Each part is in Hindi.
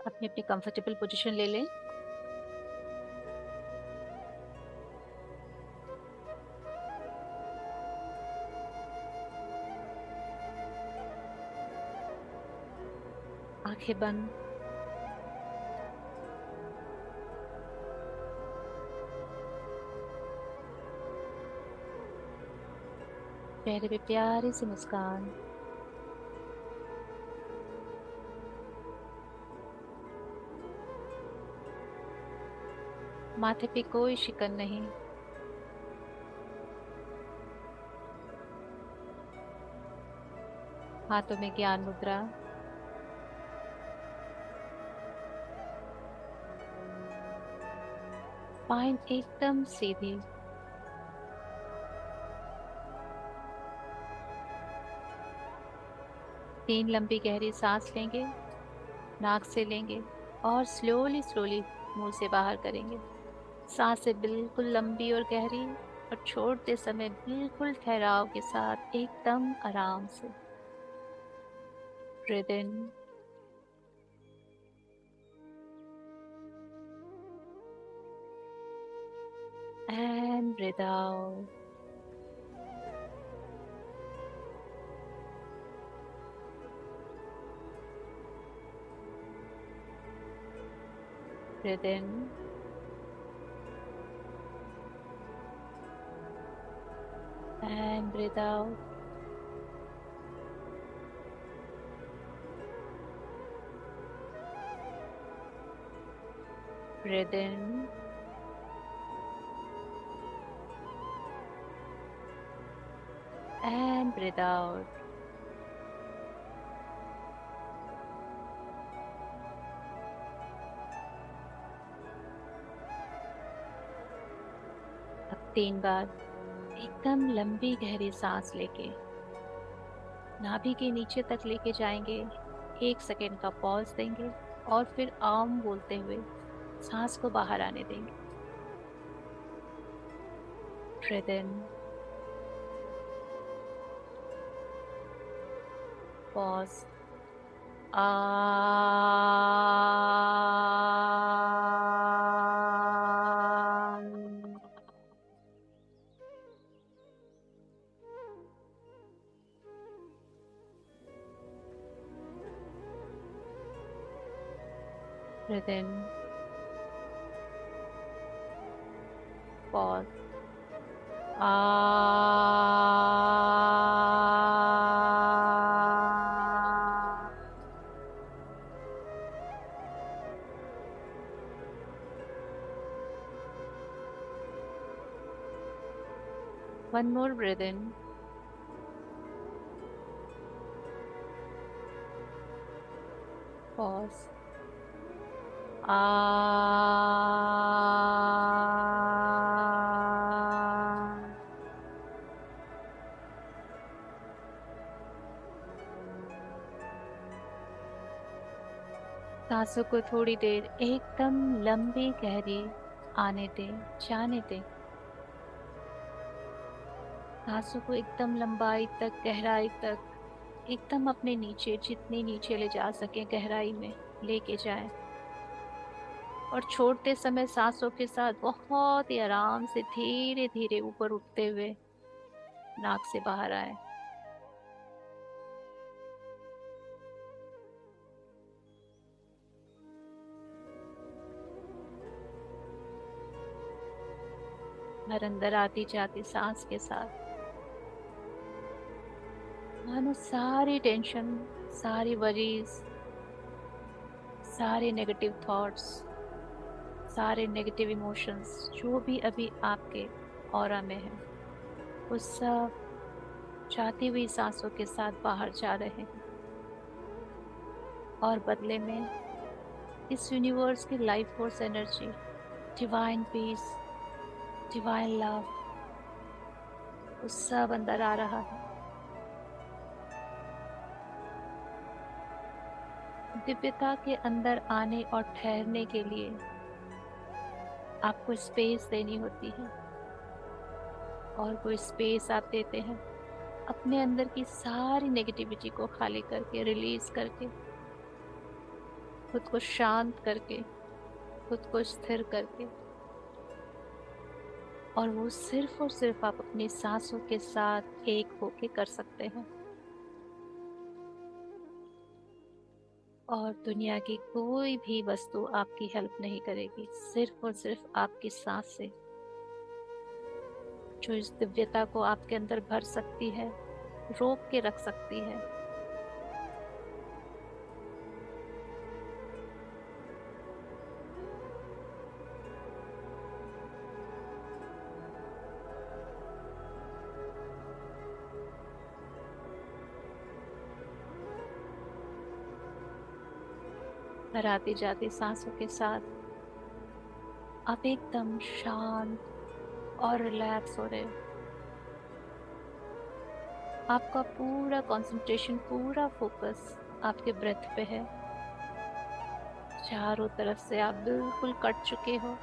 अपनी अपनी कंफर्टेबल पोजीशन ले लें। आंखें बंद। चेहरे पे प्यारी सी मुस्कान। माथे पे कोई शिकन नहीं। हाथों में ज्ञान मुद्रा। स्पाइन एकदम सीधी। 3 लंबी गहरी सांस लेंगे। नाक से लेंगे और स्लोली स्लोली मुंह से बाहर करेंगे। सांसें बिल्कुल लंबी और गहरी, और छोड़ते समय बिल्कुल ठहराव के साथ एकदम आराम से। Breathe in and breathe out. Breathe in and breathe out. Breathe in and breathe out. अब 3 बार एकदम लंबी गहरी सांस लेके नाभि के नीचे तक लेके जाएंगे। 1 सेकेंड का पॉज देंगे और फिर आम बोलते हुए सांस को बाहर आने देंगे। ब्रीद इन, पॉज, आ। ब्रीद इन, पॉज, आ। One more breath in, pause, आ। सांसों को थोड़ी देर एकदम लंबी गहरी आने दें, जाने दें। सांसों को एकदम लंबाई तक, गहराई तक, एकदम अपने नीचे, जितनी नीचे ले जा सके गहराई में लेके जाएं। और छोड़ते समय सांसों के साथ बहुत ही आराम से धीरे धीरे ऊपर उठते हुए नाक से बाहर आए। और अंदर आती जाती सांस के साथ मानो सारी टेंशन, सारी वरीज, सारे नेगेटिव थॉट्स, सारे नेगेटिव इमोशंस जो भी अभी आपके ऑरा में है, वो सब जाती हुई सांसों के साथ बाहर जा रहे हैं। और बदले में इस यूनिवर्स की life force energy, divine peace, divine love, वो सब अंदर आ रहा है। दिव्यता के अंदर आने और ठहरने के लिए आपको स्पेस देनी होती है। और वो स्पेस आप देते हैं अपने अंदर की सारी नेगेटिविटी को खाली करके, रिलीज करके। खुद को शांत करके, खुद को स्थिर करके, और वो सिर्फ और सिर्फ आप अपनी सांसों के साथ एक होके कर सकते हैं। और दुनिया की कोई भी वस्तु आपकी हेल्प नहीं करेगी, सिर्फ और सिर्फ आपकी सांस से, जो इस दिव्यता को आपके अंदर भर सकती है, रोक के रख सकती है। और आती जाती सांसों के साथ आप एकदम शांत और रिलैक्स हो रहे हो। आपका पूरा कंसंट्रेशन, पूरा फोकस आपके ब्रेथ पे है। चारों तरफ से आप बिल्कुल कट चुके हो।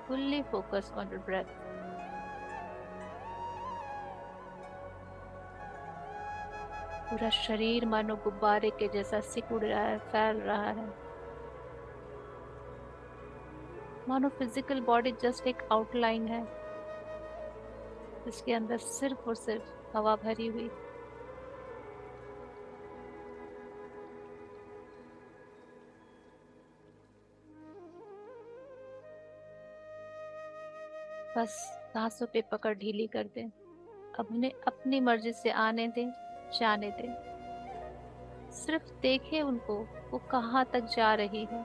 Fully focus on your breath. पूरा शरीर मानो गुब्बारे के जैसा सिकुड़ रहा है, फैल रहा है। मानो फिजिकल बॉडी जस्ट एक आउटलाइन है, जिसके अंदर सिर्फ और सिर्फ हवा भरी हुई। बस सांसों पे पकड़ ढीली कर दें। अब उन्हें अपनी मर्जी से आने दें, जाने दें। सिर्फ देखें उनको, वो कहाँ तक जा रही है,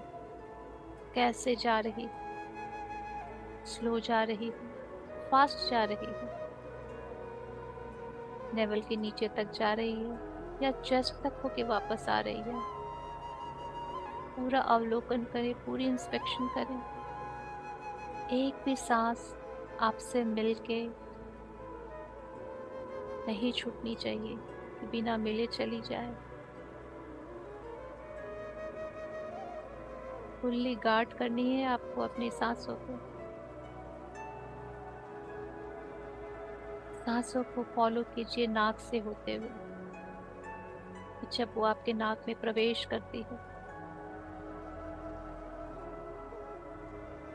कैसे जा रही है, स्लो जा रही है, फास्ट जा रही है, नेवल के नीचे तक जा रही है या चेस्ट तक होके वापस आ रही है। पूरा अवलोकन करें, पूरी इंस्पेक्शन करें। एक भी सांस आपसे मिलके नहीं छूटनी चाहिए कि बिना मिले चली जाए। फुल्ली गार्ड करनी है आपको अपनी सांसों को। सांसों को फॉलो कीजिए नाक से होते हुए। जब वो आपके नाक में प्रवेश करती है,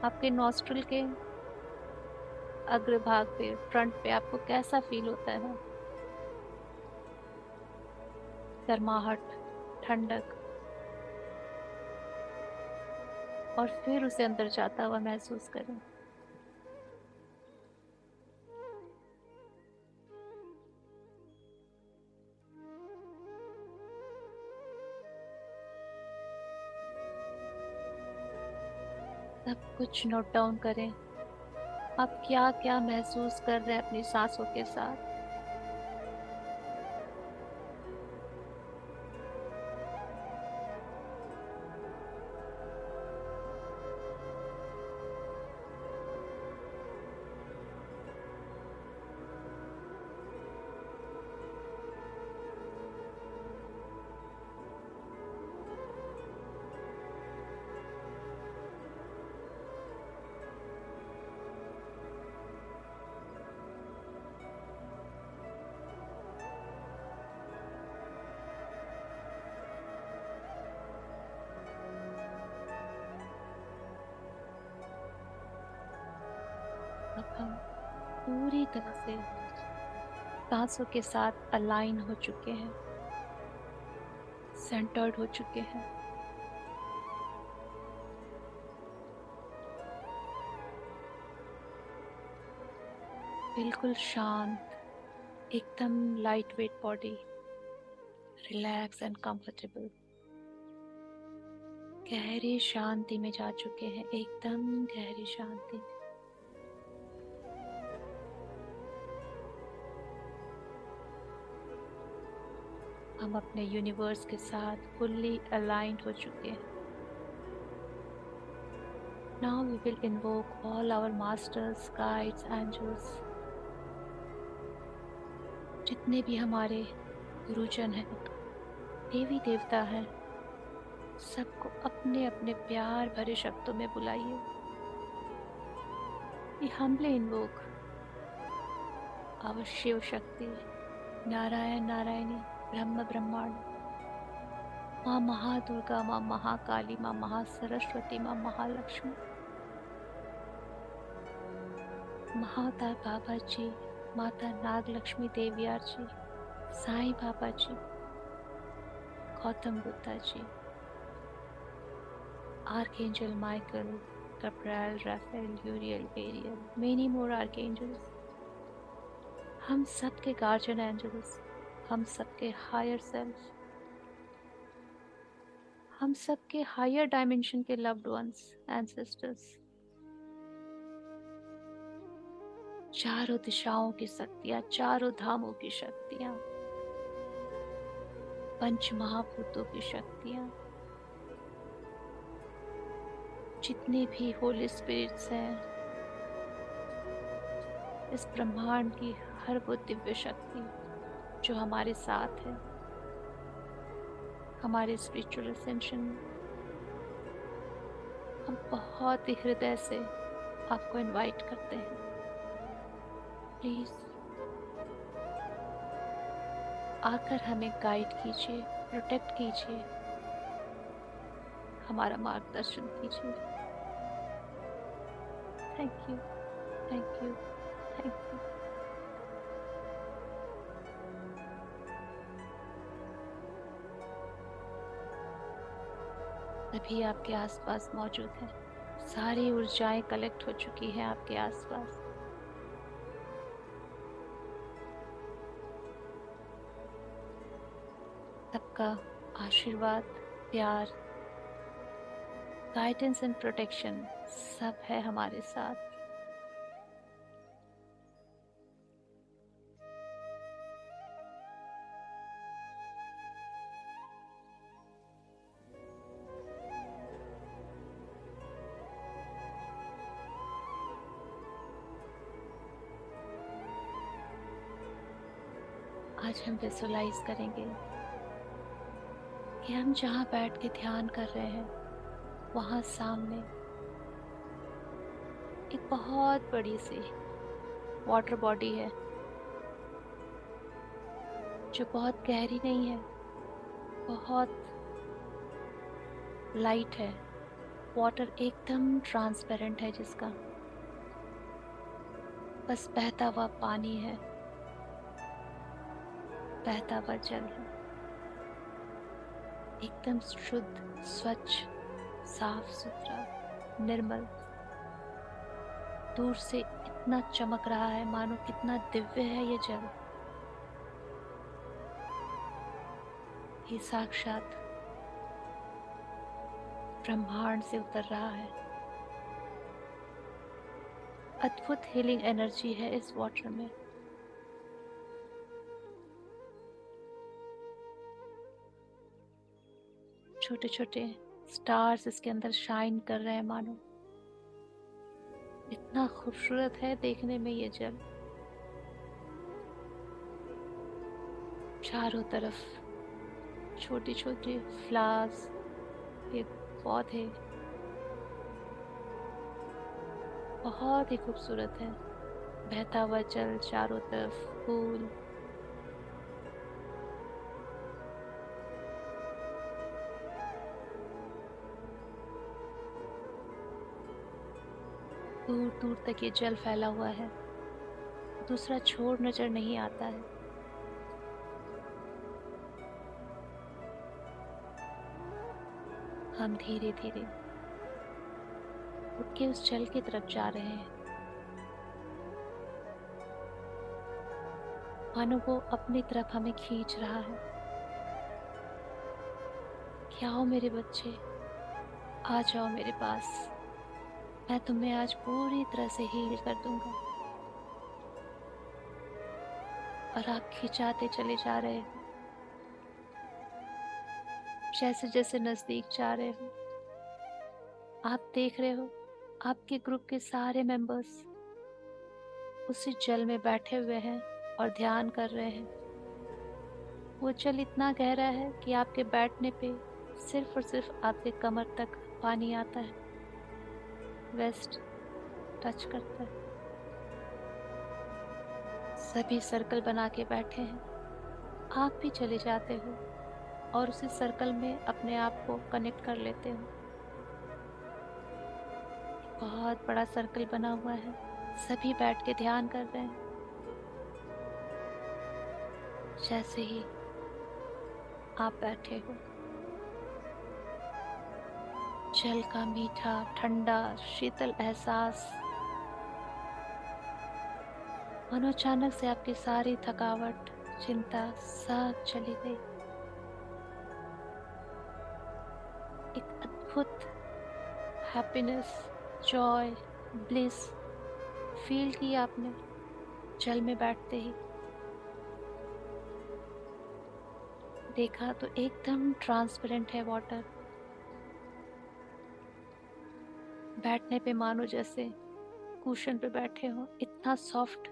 आपके नॉस्ट्रिल के अग्रभाग पे, फ्रंट पे आपको कैसा फील होता है? गर्माहट, ठंडक, और फिर उसे अंदर जाता हुआ महसूस करें। सब कुछ नोट डाउन करें। आप क्या क्या महसूस कर रहे हैं अपनी सांसों के साथ। अब हम पूरी तरह से सांसों के साथ अलाइन हो चुके हैं, सेंटर्ड हो चुके हैं। बिल्कुल शांत, एकदम light weight body, relax and comfortable. गहरी शांति में जा चुके हैं, एकदम गहरी शांति में। हम अपने यूनिवर्स के साथ फुल्ली अलाइंड हो चुके हैं। Now we will invoke all our masters, guides, angels, जितने भी हमारे गुरुजन हैं, देवी देवता हैं, सबको अपने अपने प्यार भरे शब्दों में बुलाइए। We humbly invoke our Shiv Shakti, Narayan Narayani, ब्रह्म ब्रह्मांड, माँ महादुर्गा, माँ महाकाली, माँ महासरस्वती, माँ महालक्ष्मी, महाअवतार बाबा जी, माता नागलक्ष्मी देवियार जी, साईं बाबा जी, Gautam Buddha ji, archangel Michael, गब्रायल, Rafale, यूरियल, burial, many more archangels, हम सबके गार्जियन एंजल्स, हम सबके हायर सेल्फ, हम सबके हायर डायमेंशन के लव्ड वंस, एंसेस्टर्स, चारों दिशाओं की शक्तियां, चारों धामों की शक्तियां, पंच महाभूतों की शक्तियां, जितने भी होली स्पिरिट्स हैं, इस ब्रह्मांड की हर वो दिव्य शक्ति जो हमारे साथ है हमारे स्पिरिचुअल असेंशन में, हम बहुत ही हृदय से आपको इनवाइट करते हैं। प्लीज आकर हमें गाइड कीजिए, प्रोटेक्ट कीजिए, हमारा मार्गदर्शन कीजिए। Thank you, thank you, thank you. सभी आपके आसपास मौजूद हैं, सारी ऊर्जाएं कलेक्ट हो चुकी हैं आपके आसपास। सबका आशीर्वाद, प्यार, गाइडेंस एंड प्रोटेक्शन सब है हमारे साथ। आज हम विजुअलाइज करेंगे कि हम जहाँ बैठ के ध्यान कर रहे हैं वहाँ सामने एक बहुत बड़ी सी वाटर बॉडी है जो बहुत गहरी नहीं है, बहुत लाइट है। वाटर एकदम ट्रांसपेरेंट है, जिसका बस बहता हुआ पानी है, बहता हुआ जल है, एकदम शुद्ध, स्वच्छ, साफ सुथरा, निर्मल। दूर से इतना चमक रहा है मानो कितना दिव्य है ये जल। ये साक्षात ब्रह्मांड से उतर रहा है। अद्भुत हीलिंग एनर्जी है इस वाटर में। छोटे छोटे स्टार्स इसके अंदर शाइन कर रहे हैं मानो। इतना खूबसूरत है देखने में ये जल। चारों तरफ छोटे छोटे फ्लावर्स, ये पौधे बहुत ही खूबसूरत है। बहता हुआ जल, चारों तरफ फूल, दूर दूर तक ये जल फैला हुआ है, दूसरा छोर नजर नहीं आता है। हम धीरे धीरे उठ के उस जल की तरफ जा रहे हैं, मानो वो अपनी तरफ हमें खींच रहा है कि आओ मेरे बच्चे, आ जाओ मेरे पास, मैं तुम्हें आज पूरी तरह से हील कर दूंगा। और आप खिंचाते चले जा रहे हो, जैसे जैसे नजदीक जा रहे हो आप देख रहे हो आपके ग्रुप के सारे मेंबर्स उसी जल में बैठे हुए हैं और ध्यान कर रहे हैं। वो जल इतना गहरा है कि आपके बैठने पे सिर्फ और सिर्फ आपके कमर तक पानी आता है, वेस्ट टच करता है। सभी सर्कल बना के बैठे हैं, आप भी चले जाते हो और उसी सर्कल में अपने आप को कनेक्ट कर लेते हो। बहुत बड़ा सर्कल बना हुआ है, सभी बैठ के ध्यान कर रहे हैं। जैसे ही आप बैठे हो, जल का मीठा ठंडा शीतल एहसास, मानो अचानक से आपकी सारी थकावट चिंता सब चली गई। एक अद्भुत हैप्पीनेस, जॉय, ब्लिस फील किया आपने जल में बैठते ही। देखा तो एकदम ट्रांसपेरेंट है वाटर। बैठने पे मानो जैसे कुशन पे बैठे हो, इतना सॉफ्ट।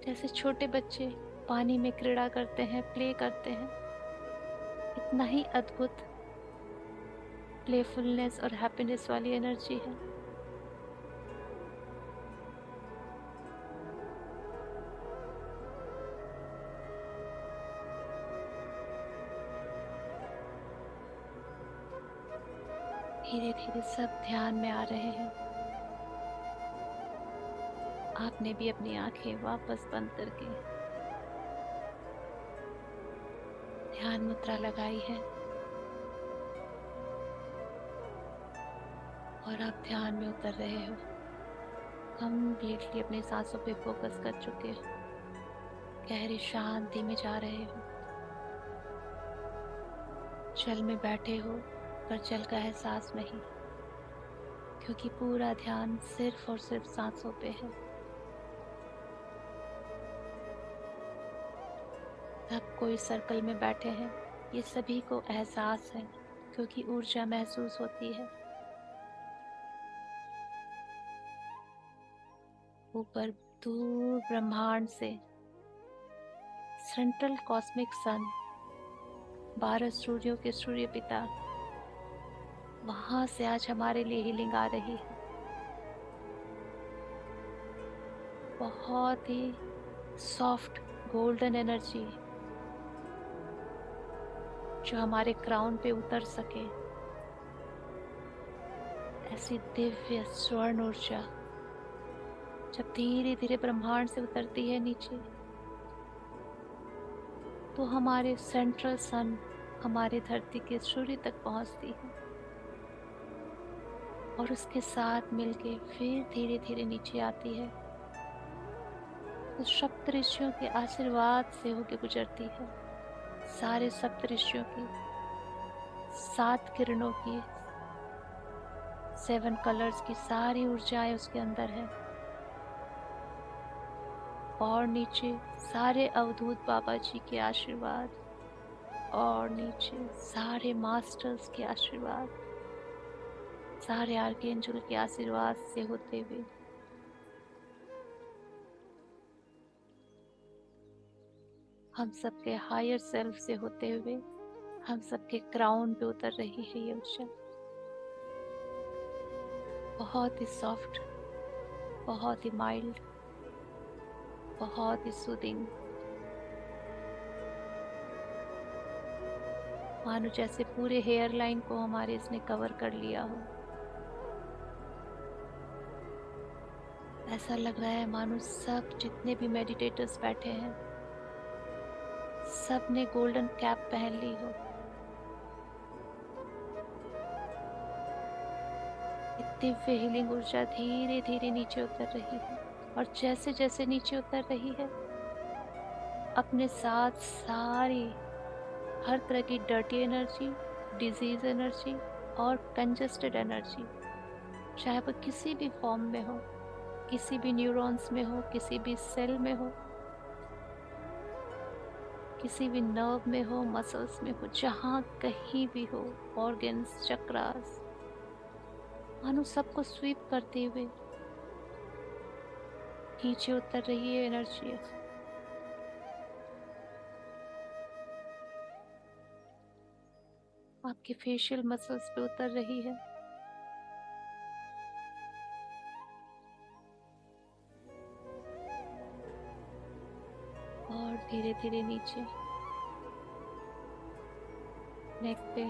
जैसे छोटे बच्चे पानी में क्रीड़ा करते हैं, प्ले करते हैं, इतना ही अद्भुत प्लेफुलनेस और हैप्पीनेस वाली एनर्जी है। धीरे धीरे सब ध्यान में आ रहे हैं। आपने भी अपनी आंखें वापस बंद करके ध्यान मुद्रा लगाई है और आप ध्यान में उतर रहे हो। कंप्लीटली अपनी सांसों पे फोकस कर चुके हो, गहरी शांति में जा रहे हो। जल में बैठे हो पर जल का एहसास नहीं, क्योंकि पूरा ध्यान सिर्फ और सिर्फ सांसों पे है। सब कोई सर्कल में बैठे हैं, ये सभी को एहसास है, क्योंकि ऊर्जा महसूस होती है। ऊपर दूर ब्रह्मांड से सेंट्रल कॉस्मिक सन, 12 सूर्यों के सूर्य पिता, वहां से आज हमारे लिए हीलिंग आ रही है। बहुत ही सॉफ्ट गोल्डन एनर्जी जो हमारे क्राउन पे उतर सके, ऐसी दिव्य स्वर्ण ऊर्जा जब धीरे धीरे ब्रह्मांड से उतरती है नीचे, तो हमारे सेंट्रल सन, हमारे धरती के सूर्य तक पहुंचती है और उसके साथ मिलके फिर धीरे धीरे नीचे आती है। तो सप्त ऋषियों के आशीर्वाद से होके गुजरती है। सारे सप्त ऋषियों की 7 किरणों की, 7 कलर्स की सारी ऊर्जाएं उसके अंदर है। और नीचे सारे अवधूत बाबा जी के आशीर्वाद, और नीचे सारे मास्टर्स के आशीर्वाद, सारे आर्कएंजल के आशीर्वाद से होते हुए हम सबके हायर सेल्फ से होते हुए हम सबके क्राउन पे उतर रही है ये ऊर्जा। बहुत ही सॉफ्ट, बहुत ही माइल्ड, बहुत ही सूदिंग, मानो जैसे पूरे हेयर लाइन को हमारे इसने कवर कर लिया हो। ऐसा लग रहा है मानो सब जितने भी मेडिटेटर्स बैठे हैं, सब ने गोल्डन कैप पहन ली हो। दिव्य हीलिंग ऊर्जा धीरे धीरे नीचे उतर रही है, और जैसे जैसे नीचे उतर रही है, अपने साथ सारी हर तरह की डर्टी एनर्जी, डिजीज एनर्जी और कंजस्टेड एनर्जी, चाहे वो किसी भी फॉर्म में हो, किसी भी न्यूरॉन्स में हो, किसी भी सेल में हो, किसी भी नर्व में हो, मसल्स में हो, जहां कहीं भी हो, ऑर्गन्स, चक्रास, मानो सबको स्वीप करते हुए नीचे उतर रही है एनर्जी। आपके फेशियल मसल्स पे उतर रही है, धीरे धीरे नीचे, नेक पे,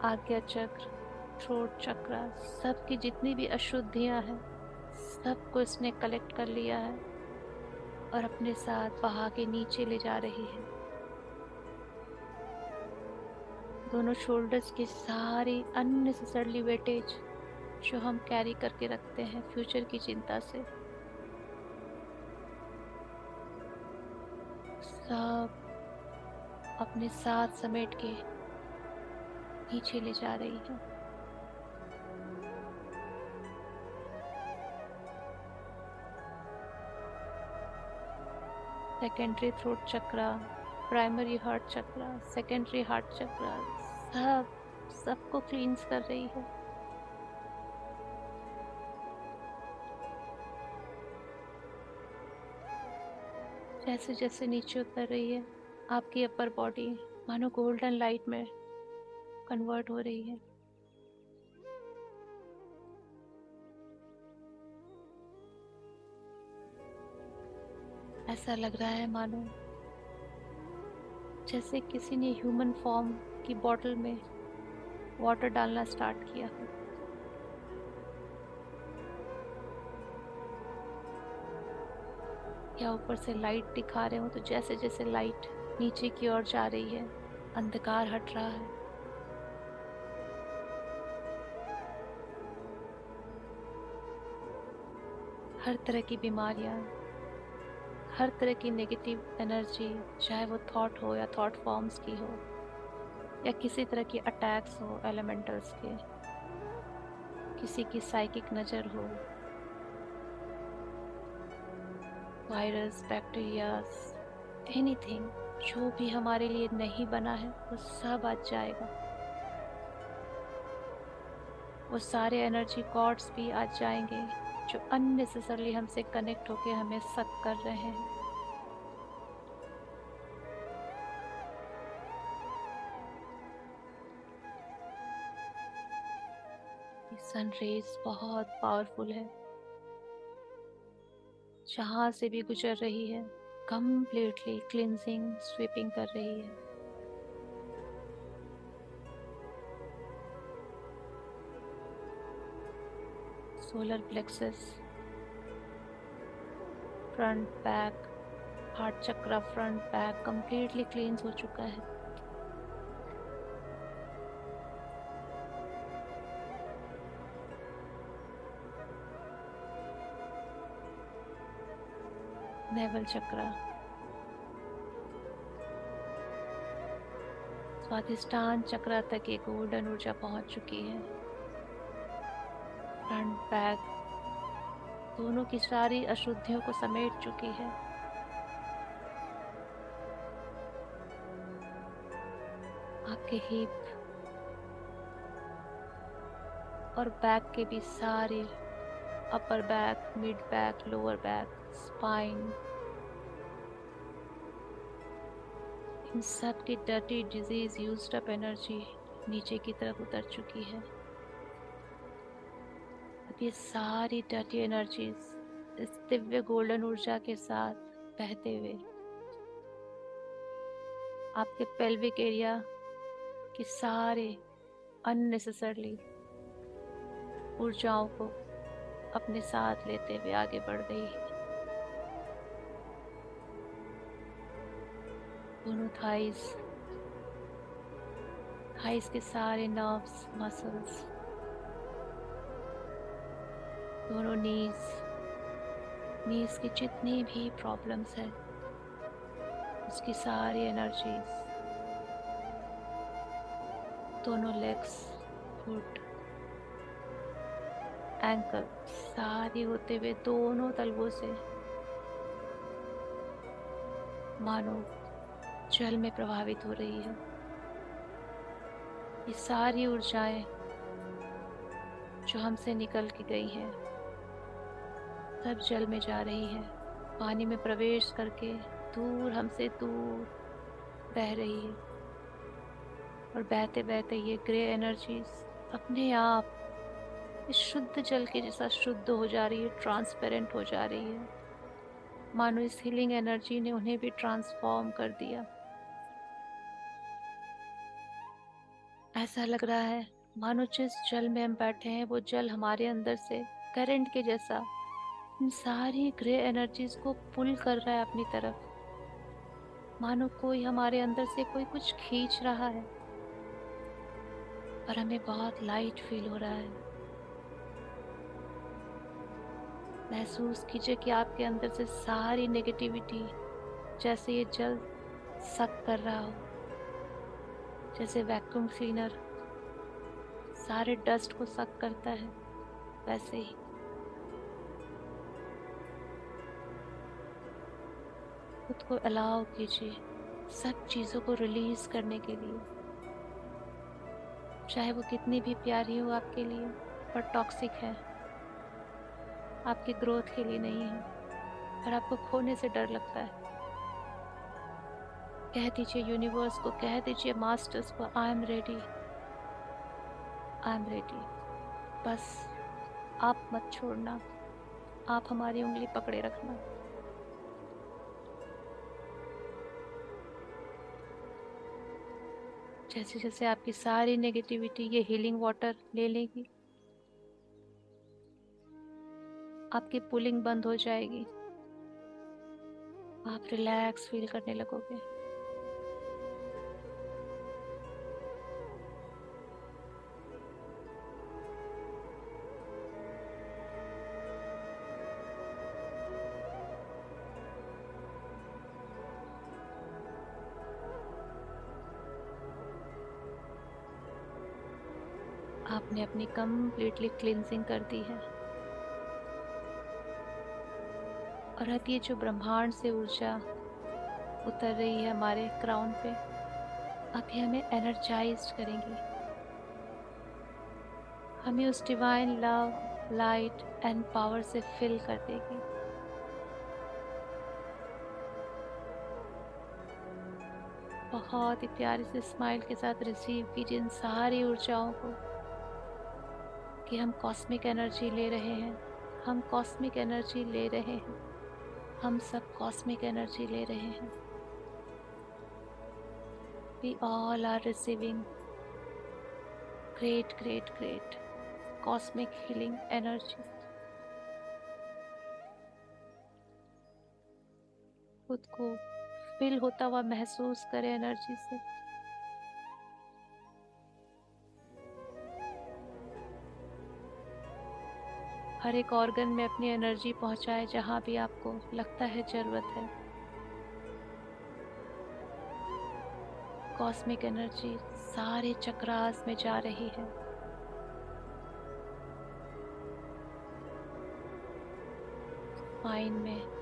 आज्ञा चक्र, थ्रोट चक्र, सबकी जितनी भी अशुद्धियां हैं सबको इसने कलेक्ट कर लिया है और अपने साथ बहा के नीचे ले जा रही है। दोनों शोल्डर्स की सारी अननेसेसरली वेटेज जो हम कैरी करके रखते हैं फ्यूचर की चिंता से, सब अपने साथ समेट के नीचे ले जा रही है। सेकेंडरी थ्रोट चक्रा, प्राइमरी हार्ट चक्रा, सेकेंडरी हार्ट चक्रा, सबको क्लींस कर रही है। जैसे जैसे नीचे उतर रही है आपकी अपर बॉडी मानो गोल्डन लाइट में कन्वर्ट हो रही है। ऐसा लग रहा है मानो जैसे किसी ने ह्यूमन फॉर्म की बॉटल में वाटर डालना स्टार्ट किया हो। या ऊपर से लाइट दिखा रहे हो तो जैसे जैसे लाइट नीचे की ओर जा रही है अंधकार हट रहा है। हर तरह की बीमारियां, हर तरह की नेगेटिव एनर्जी, चाहे वो थॉट हो या थॉट फॉर्म्स की हो या किसी तरह की अटैक्स हो एलिमेंटल्स के, किसी की साइकिक नज़र हो, वायरस, बैक्टीरियाज, एनीथिंग जो भी हमारे लिए नहीं बना है वो सब आज जाएगा। वो सारे एनर्जी कॉर्ड्स भी आज जाएंगे जो अननेसेसरली हमसे कनेक्ट होके हमें सक कर रहे हैं। सन रेज बहुत पावरफुल है, जहां से भी गुजर रही है कंप्लीटली क्लींजिंग, स्वीपिंग कर रही है। Solar plexus, front back, heart chakra, front back completely cleanse हो चुका है। नेवल चक्रा, स्वादिष्टान चक्रा तक एक गोल्डन ऊर्जा पहुंच चुकी है। फ्रंट बैक दोनों की सारी अशुद्धियों को समेट चुकी है। आपके हिप और बैक के भी सारे, upper back, mid back, lower back, spine, इन सब की dirty disease used up energy नीचे की तरफ उतर चुकी है। अब ये सारी डर्टी एनर्जीज इस दिव्य गोल्डन ऊर्जा के साथ बहते हुए आपके पेल्विक एरिया के सारे अननेसेसरली ऊर्जाओं को अपने साथ लेते हुए आगे बढ़ रही है। दोनों थाइस के सारे नर्व्स, मसल्स, दोनों नीज की जितनी भी प्रॉब्लम्स है उसकी सारी एनर्जीज, दोनों लेग्स, फुट, एंकल, सारी होते हुए दोनों तलवों से मानो जल में प्रभावित हो रही है। ये सारी ऊर्जाएं जो हमसे निकल के गई हैं सब जल में जा रही है, पानी में प्रवेश करके दूर, हमसे दूर बह रही है। और बहते बहते ये ग्रे एनर्जीज अपने आप इस शुद्ध जल के जैसा शुद्ध हो जा रही है, ट्रांसपेरेंट हो जा रही है। मानो इस हीलिंग एनर्जी ने उन्हें भी ट्रांसफॉर्म कर दिया। ऐसा लग रहा है मानो जिस जल में हम बैठे हैं वो जल हमारे अंदर से करंट के जैसा इन सारी ग्रे एनर्जीज को पुल कर रहा है अपनी तरफ। मानो कोई हमारे अंदर से कोई कुछ खींच रहा है और हमें बहुत लाइट फील हो रहा है। महसूस कीजिए कि आपके अंदर से सारी नेगेटिविटी जैसे ये जल सक कर रहा हो, जैसे वैक्यूम क्लीनर सारे डस्ट को सक करता है, वैसे ही। खुद को अलाउ कीजिए सब चीज़ों को रिलीज करने के लिए, चाहे वो कितनी भी प्यारी हो आपके लिए, पर टॉक्सिक है, आपकी ग्रोथ के लिए नहीं है, और आपको खोने से डर लगता है। कह दीजिए यूनिवर्स को, कह दीजिए मास्टर्स को, I am ready, I am ready. बस आप मत छोड़ना, आप हमारी उंगली पकड़े रखना। जैसे जैसे आपकी सारी नेगेटिविटी ये हीलिंग वाटर ले लेगी, आपकी पुलिंग बंद हो जाएगी, आप रिलैक्स फील करने लगोगे। आपने अपनी कंप्लीटली क्लींजिंग कर दी है, और अब ये जो ब्रह्मांड से ऊर्जा उतर रही है हमारे क्राउन पे, अब ये हमें एनर्जाइज करेंगी, हमें उस divine love, light and power से फिल कर देगी। बहुत ही प्यारी से स्माइल के साथ रिसीव कीजिए इन सारी ऊर्जाओं को, कि हम कॉस्मिक एनर्जी ले रहे हैं, हम कॉस्मिक एनर्जी ले रहे हैं, हम सब कॉस्मिक एनर्जी ले रहे हैं। We all are receiving great, great, great cosmic healing energy. खुद को फिल होता हुआ महसूस करें एनर्जी से। हर एक ऑर्गन में अपनी एनर्जी पहुंचाए जहां भी आपको लगता है जरूरत है। कॉस्मिक एनर्जी सारे चक्रास में जा रही है। स्पाइन में,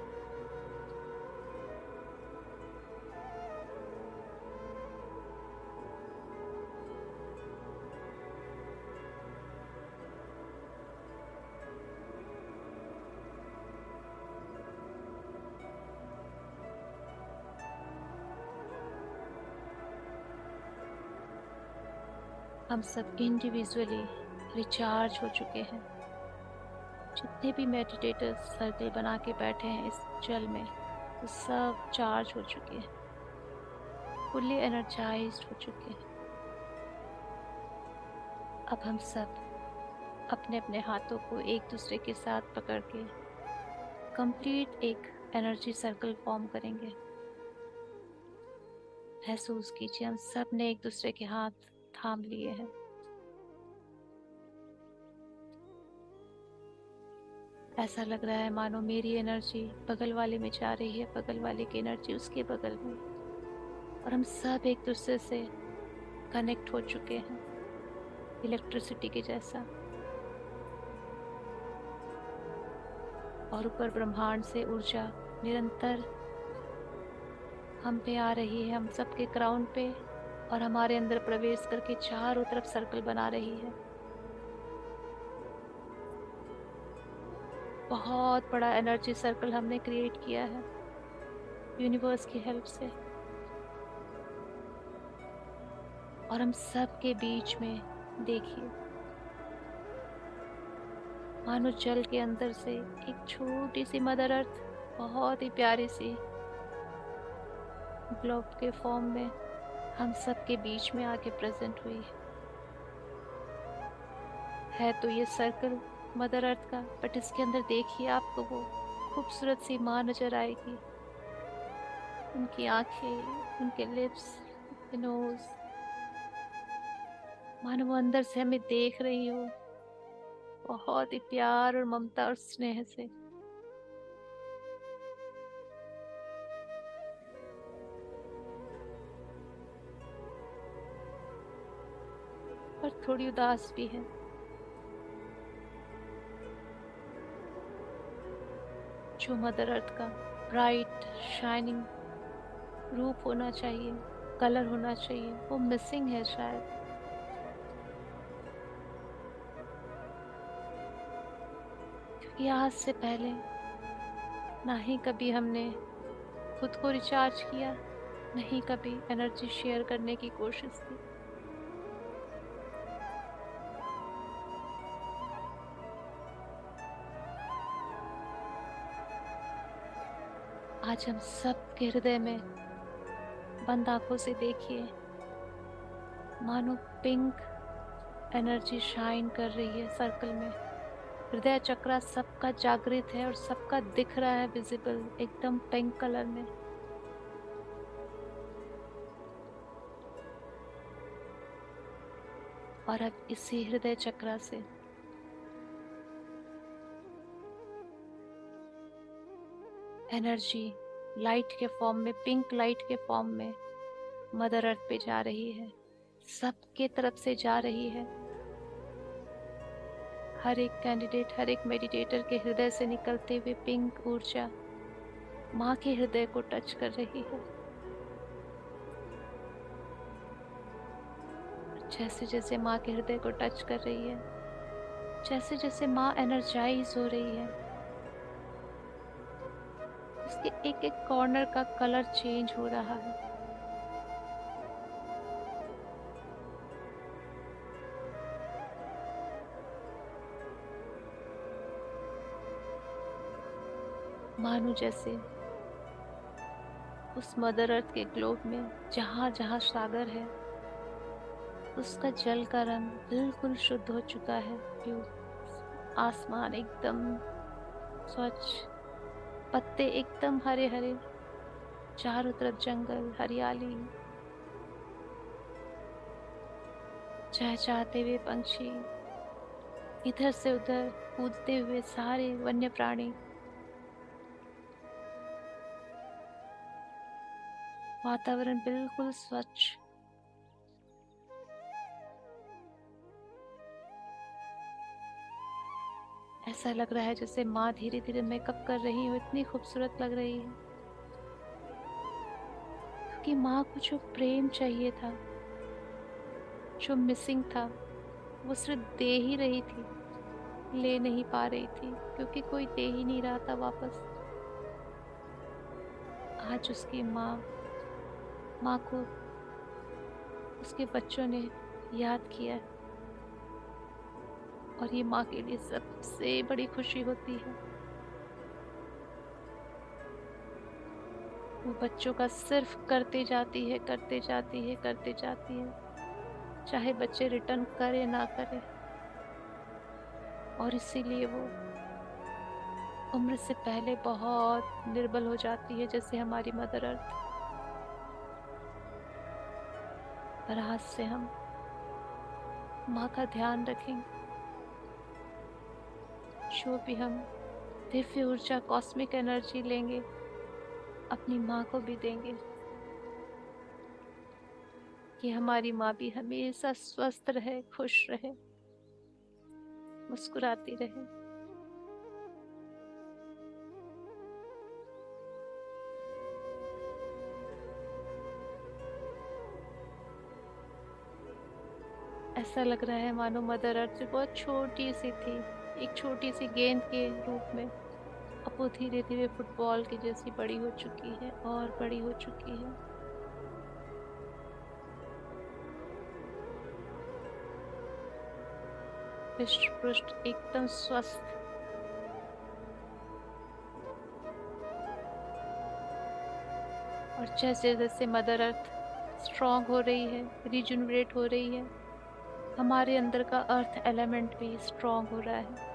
हम सब इंडिविजुअली रिचार्ज हो चुके हैं। जितने भी मेडिटेटर्स सर्कल बना के बैठे हैं इस जल में, वो सब चार्ज हो चुके हैं, फुल्ली एनर्जाइज्ड हो चुके हैं। अब हम सब अपने अपने हाथों को एक दूसरे के साथ पकड़ के कंप्लीट एक एनर्जी सर्कल फॉर्म करेंगे। महसूस कीजिए हम सब ने एक दूसरे के हाथ थाम लिए हैं। ऐसा लग रहा है मानो मेरी एनर्जी बगल वाले में जा रही है, बगल वाले की एनर्जी उसके बगल में, और हम सब एक दूसरे से कनेक्ट हो चुके हैं इलेक्ट्रिसिटी के जैसा। और ऊपर ब्रह्मांड से ऊर्जा निरंतर हम पे आ रही है, हम सबके क्राउन पे, और हमारे अंदर प्रवेश करके चारों तरफ सर्कल बना रही है। बहुत बड़ा एनर्जी सर्कल हमने क्रिएट किया है यूनिवर्स की हेल्प से, और हम सब के बीच में देखिए मानो जल के अंदर से एक छोटी सी मदर अर्थ बहुत ही प्यारी सी ग्लोब के फॉर्म में हम सब के बीच में आके प्रेजेंट हुई है। तो ये सर्कल मदर अर्थ का, बट इसके अंदर देखिए आपको वो खूबसूरत सी माँ नजर आएगी। उनकी आंखें, उनके लिप्स, नोज, मानो वो अंदर से हमें देख रही हो, बहुत ही प्यार और ममता और स्नेह से। पर थोड़ी उदास भी है। जो मदर अर्थ का ब्राइट शाइनिंग रूप होना चाहिए, कलर होना चाहिए, वो मिसिंग है शायद। क्योंकि आज से पहले ना ही कभी हमने खुद को रिचार्ज किया, नहीं कभी एनर्जी शेयर करने की कोशिश की। आज हम सब के हृदय में बंद आंखों से देखिए, मानो पिंक एनर्जी शाइन कर रही है सर्कल में। हृदय चक्र सबका जागृत है और सबका दिख रहा है, विजिबल एकदम पिंक कलर में। और अब इसी हृदय चक्र से एनर्जी लाइट के फॉर्म में, पिंक लाइट के फॉर्म में मदर अर्थ पे जा रही है, सबके तरफ से जा रही है। हर एक कैंडिडेट, हर एक मेडिटेटर के हृदय से निकलते हुए पिंक ऊर्जा माँ के हृदय को टच कर रही है। जैसे जैसे माँ के हृदय को टच कर रही है, जैसे जैसे माँ एनर्जाइज हो रही है, उसके एक एक कॉर्नर का कलर चेंज हो रहा है। मानो जैसे उस मदर अर्थ के ग्लोब में जहां जहां सागर है, उसका जल का रंग बिल्कुल शुद्ध हो चुका है, प्योर। आसमान एकदम स्वच्छ, पत्ते एकदम हरे हरे, चारों तरफ जंगल, हरियाली, चहचहाते हुए पंछी, इधर से उधर कूदते हुए सारे वन्य प्राणी। वातावरण बिल्कुल स्वच्छ। ऐसा लग रहा है जैसे माँ धीरे धीरे मेकअप कर रही हो, इतनी खूबसूरत लग रही है। क्योंकि माँ को जो प्रेम चाहिए था, जो मिसिंग था, वो सिर्फ दे ही रही थी, ले नहीं पा रही थी, क्योंकि कोई दे ही नहीं रहा था वापस। आज उसकी माँ को उसके बच्चों ने याद किया, और ये माँ के लिए सबसे बड़ी खुशी होती है। वो बच्चों का सिर्फ करते जाती है, करते जाती है, करते जाती है, चाहे बच्चे रिटर्न करे ना करे। और इसीलिए वो उम्र से पहले बहुत निर्बल हो जाती है, जैसे हमारी मदर अर्थ। पर आज से हम माँ का ध्यान रखेंगे। जो भी हम दिव्य ऊर्जा, कॉस्मिक एनर्जी लेंगे, अपनी माँ को भी देंगे, कि हमारी माँ भी हमेशा स्वस्थ रहे, खुश रहे, मुस्कुराती रहे। ऐसा लग रहा है मानो मदर अर्थ बहुत छोटी सी थी, एक छोटी सी गेंद के रूप में। अब वो धीरे धीरे फुटबॉल की जैसी बड़ी हो चुकी है, और बड़ी हो चुकी है। हृष्ट पुष्ट एकदम स्वस्थ। और जैसे जैसे मदर अर्थ स्ट्रांग हो रही है, रिजुनरेट हो रही है, हमारे अंदर का अर्थ एलिमेंट भी स्ट्रांग हो रहा है।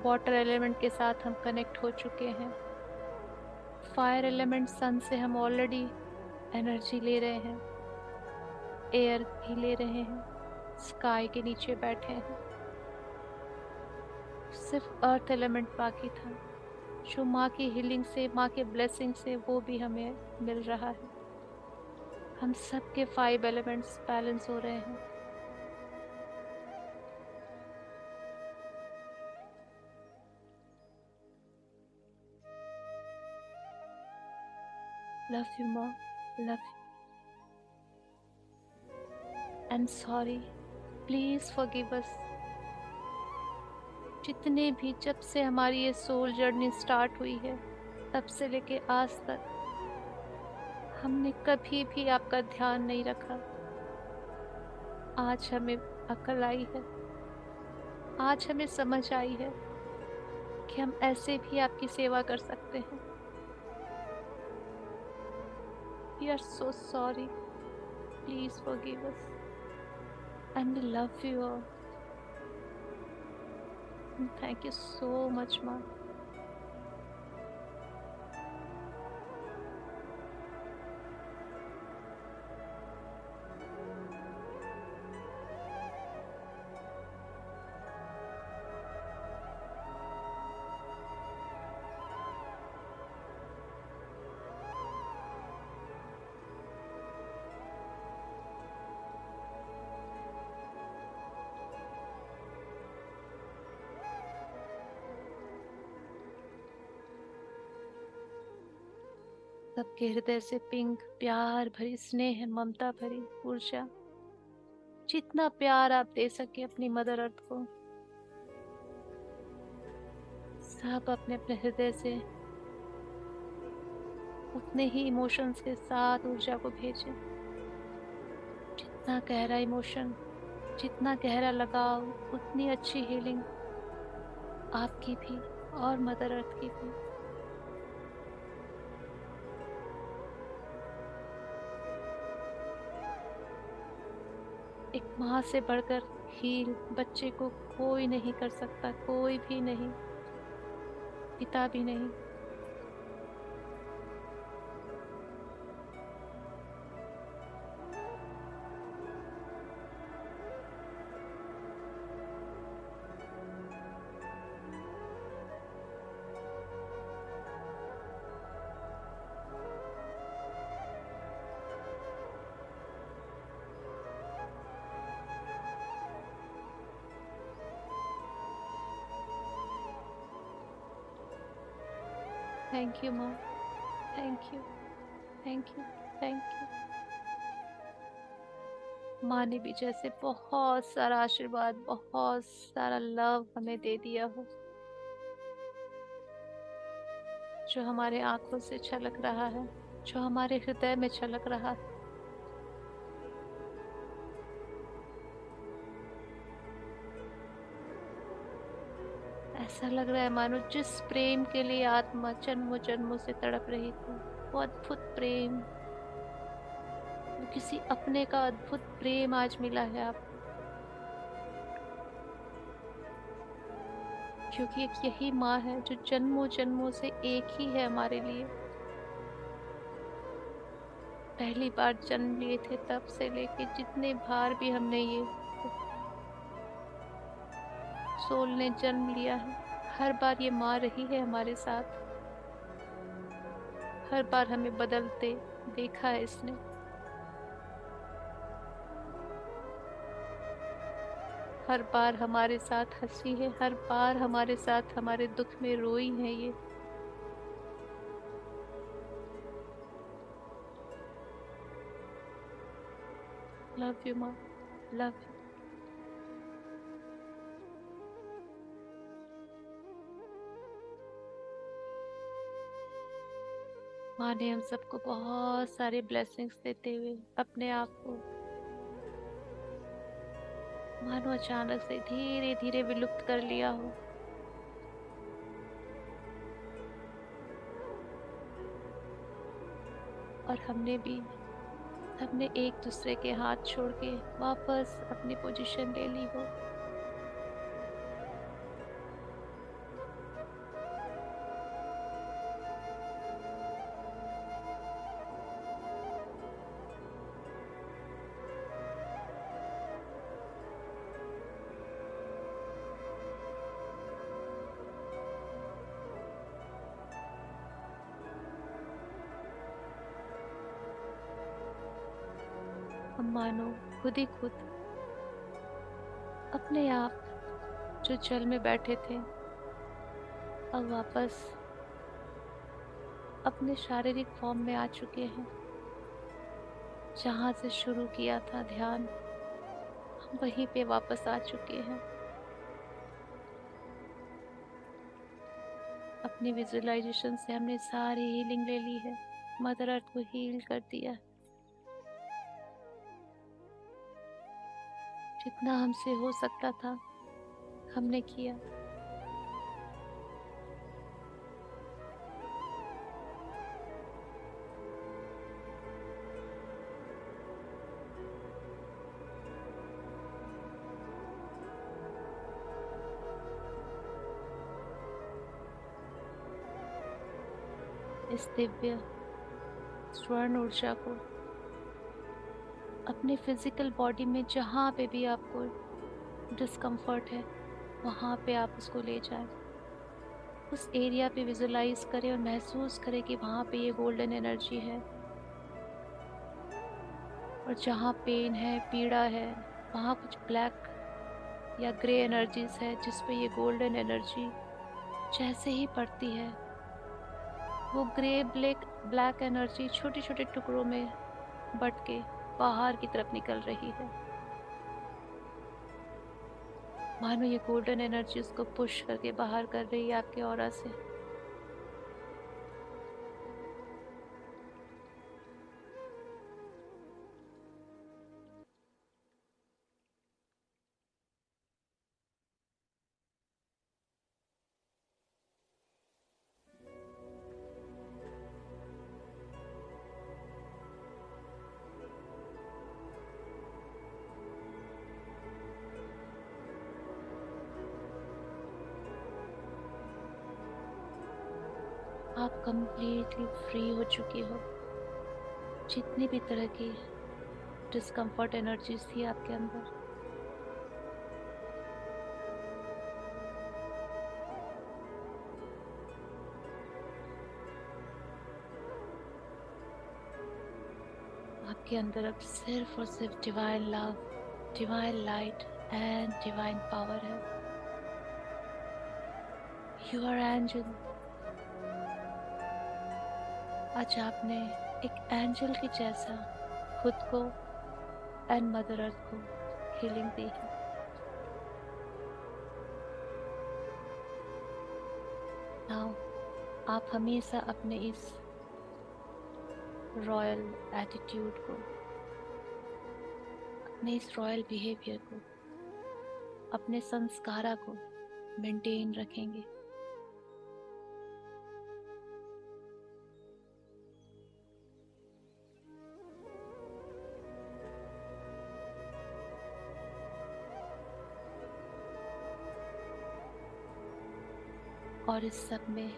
वाटर एलिमेंट के साथ हम कनेक्ट हो चुके हैं। फायर एलिमेंट सन से हम ऑलरेडी एनर्जी ले रहे हैं, एयर भी ले रहे हैं, स्काई के नीचे बैठे हैं। सिर्फ अर्थ एलिमेंट बाकी था, जो माँ की हीलिंग से, माँ के ब्लेसिंग से वो भी हमें मिल रहा है। हम सबके 5 एलिमेंट्स बैलेंस हो रहे हैं। लव यू माँ, love you and sorry, please forgive अस। जितने भी, जब से हमारी ये सोल जर्नी स्टार्ट हुई है तब से लेके आज तक हमने कभी भी आपका ध्यान नहीं रखा। आज हमें अकल आई है, आज हमें समझ आई है कि हम ऐसे भी आपकी सेवा कर सकते हैं। We are so sorry, please forgive us and we love you all. Thank you so much माँ। सबके हृदय से पिंक प्यार भरी, स्नेह ममता भरी ऊर्जा, जितना प्यार आप दे सके अपनी मदर अर्थ को, सब अपने अपने हृदय से उतने ही इमोशंस के साथ ऊर्जा को भेजें। जितना गहरा इमोशन, जितना गहरा लगाव, उतनी अच्छी हीलिंग आपकी भी और मदर अर्थ की भी। एक माँ से बढ़कर हील बच्चे को कोई नहीं कर सकता, कोई भी नहीं, पिता भी नहीं। थैंक यू माँ, thank you, thank you, thank you. माँ ने भी जैसे बहुत सारा आशीर्वाद, बहुत सारा लव हमें दे दिया हो, जो हमारे आंखों से छलक रहा है, जो हमारे हृदय में छलक रहा है। ऐसा लग रहा है मानो जिस प्रेम के लिए आत्मा जन्मों जन्मों से तड़प रही थी, वो अद्भुत प्रेम, वो किसी अपने का अद्भुत प्रेम आज मिला है आप। क्योंकि एक यही माँ है जो जन्मों जन्मों से एक ही है हमारे लिए। पहली बार जन्म लिए थे तब से लेके जितने बार भी हमने ये सोल ने जन्म लिया है, हर बार ये माँ रही है हमारे साथ। हर बार हमें बदलते देखा है इसने। हर बार हमारे साथ हंसी है, हर बार हमारे साथ हमारे दुख में रोई है ये। लव यू माँ, लव यू। माँ ने हम सबको बहुत सारे ब्लेसिंग्स देते हुए अपने आप को मानो अचानक से धीरे धीरे विलुप्त कर लिया हो। और हमने एक दूसरे के हाथ छोड़ के वापस अपनी पोजीशन ले ली हो। हम मानो खुद ही खुद अपने आप जो जल में बैठे थे, अब वापस अपने शारीरिक फॉर्म में आ चुके हैं। जहाँ से शुरू किया था ध्यान, हम वहीं पे वापस आ चुके हैं। अपनी विजुअलाइजेशन से हमने सारी हीलिंग ले ली है, मदर अर्थ को हील कर दिया। जितना हमसे हो सकता था हमने किया। इस दिव्य स्वर्ण ऊर्जा को अपने फिजिकल बॉडी में जहाँ पे भी आपको डिस्कम्फर्ट है वहाँ पे आप उसको ले जाएं। उस एरिया पे विजुलाइज करें और महसूस करें कि वहाँ पे ये गोल्डन एनर्जी है। और जहाँ पेन है, पीड़ा है, वहाँ कुछ ब्लैक या ग्रे एनर्जीज है जिस पे ये गोल्डन एनर्जी जैसे ही पड़ती है, वो ग्रे ब्लैक एनर्जी छोटे छोटे टुकड़ों में बट के बाहर की तरफ निकल रही है। मानो ये गोल्डन एनर्जी उसको पुश करके बाहर कर रही है आपके ऑरा से। आप कंप्लीटली फ्री हो चुकी हो। जितनी भी तरह की डिस्कम्फर्ट एनर्जीज थी आपके अंदर, आपके अंदर अब सिर्फ और सिर्फ divine love, divine light and divine power है। You are angel. आज आपने एक एंजल के जैसा खुद को एंड मदर अर्थ को हीलिंग दी है। नाउ आप हमेशा अपने इस रॉयल एटीट्यूड को, अपने इस रॉयल बिहेवियर को, अपने संस्कारा को मेंटेन रखेंगे। और इस सब में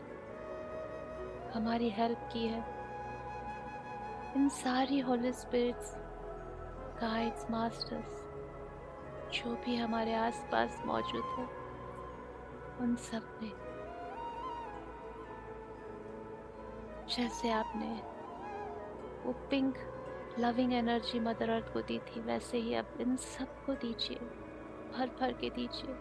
हमारी हेल्प की है इन सारी होली स्पिरिट्स, गाइड्स, मास्टर्स जो भी हमारे आसपास मौजूद है, उन सब ने। जैसे आपने वो pink loving energy mother earth को दी थी, वैसे ही अब इन सब को दीजिए, भर भर के दीजिए।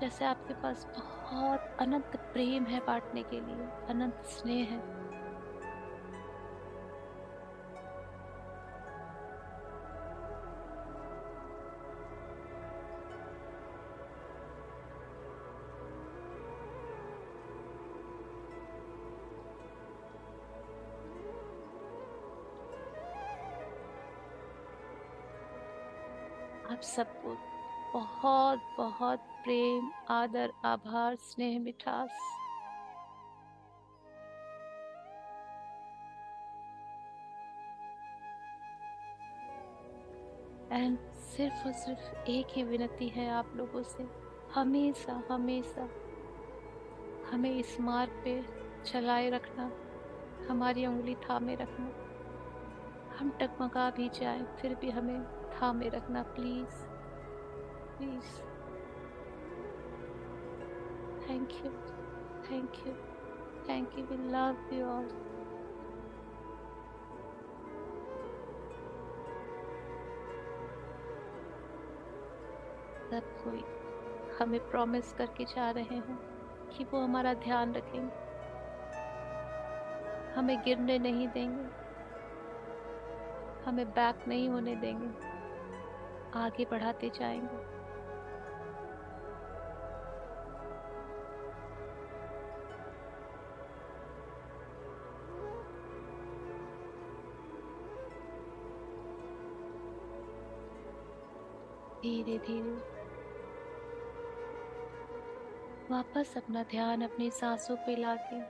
जैसे आपके पास बहुत अनंत प्रेम है बांटने के लिए, अनंत स्नेह है। आप सबको बहुत बहुत प्रेम, आदर, आभार, स्नेह, मिठास। एंड सिर्फ और सिर्फ एक ही विनती है आप लोगों से, हमेशा हमेशा हमें इस मार्ग पे चलाए रखना, हमारी उंगली थामे रखना। हम टगमगा भी जाएं फिर भी हमें थामे रखना, please please. Thank you, thank you, thank you, we love you all. सब कोई हमें प्रॉमिस करके जा रहे हैं कि वो हमारा ध्यान रखेंगे, हमें गिरने नहीं देंगे, हमें बैक नहीं होने देंगे, आगे बढ़ाते जाएंगे। धीरे धीरे वापस अपना ध्यान अपनी सांसों पे लाके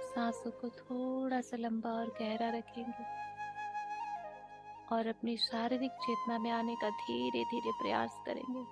सांसों को थोड़ा सा लंबा और गहरा रखेंगे और अपनी शारीरिक चेतना में आने का धीरे धीरे प्रयास करेंगे।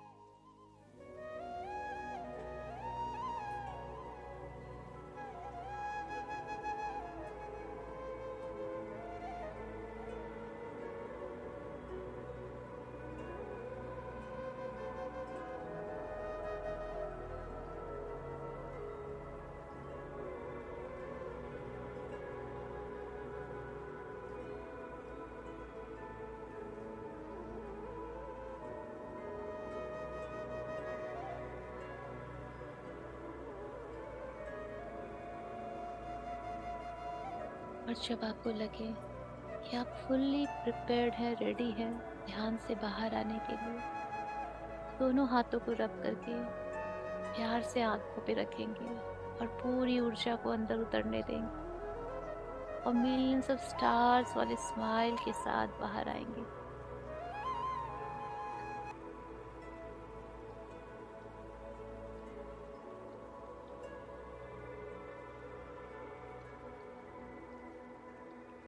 और जब आपको लगे कि आप फुल्ली प्रिपेयर्ड है, रेडी है ध्यान से बाहर आने के लिए, दोनों हाथों को रब करके प्यार से आंखों पे रखेंगे और पूरी ऊर्जा को अंदर उतरने देंगे और मिलियंस ऑफ स्टार्स वाले स्माइल के साथ बाहर आएंगे।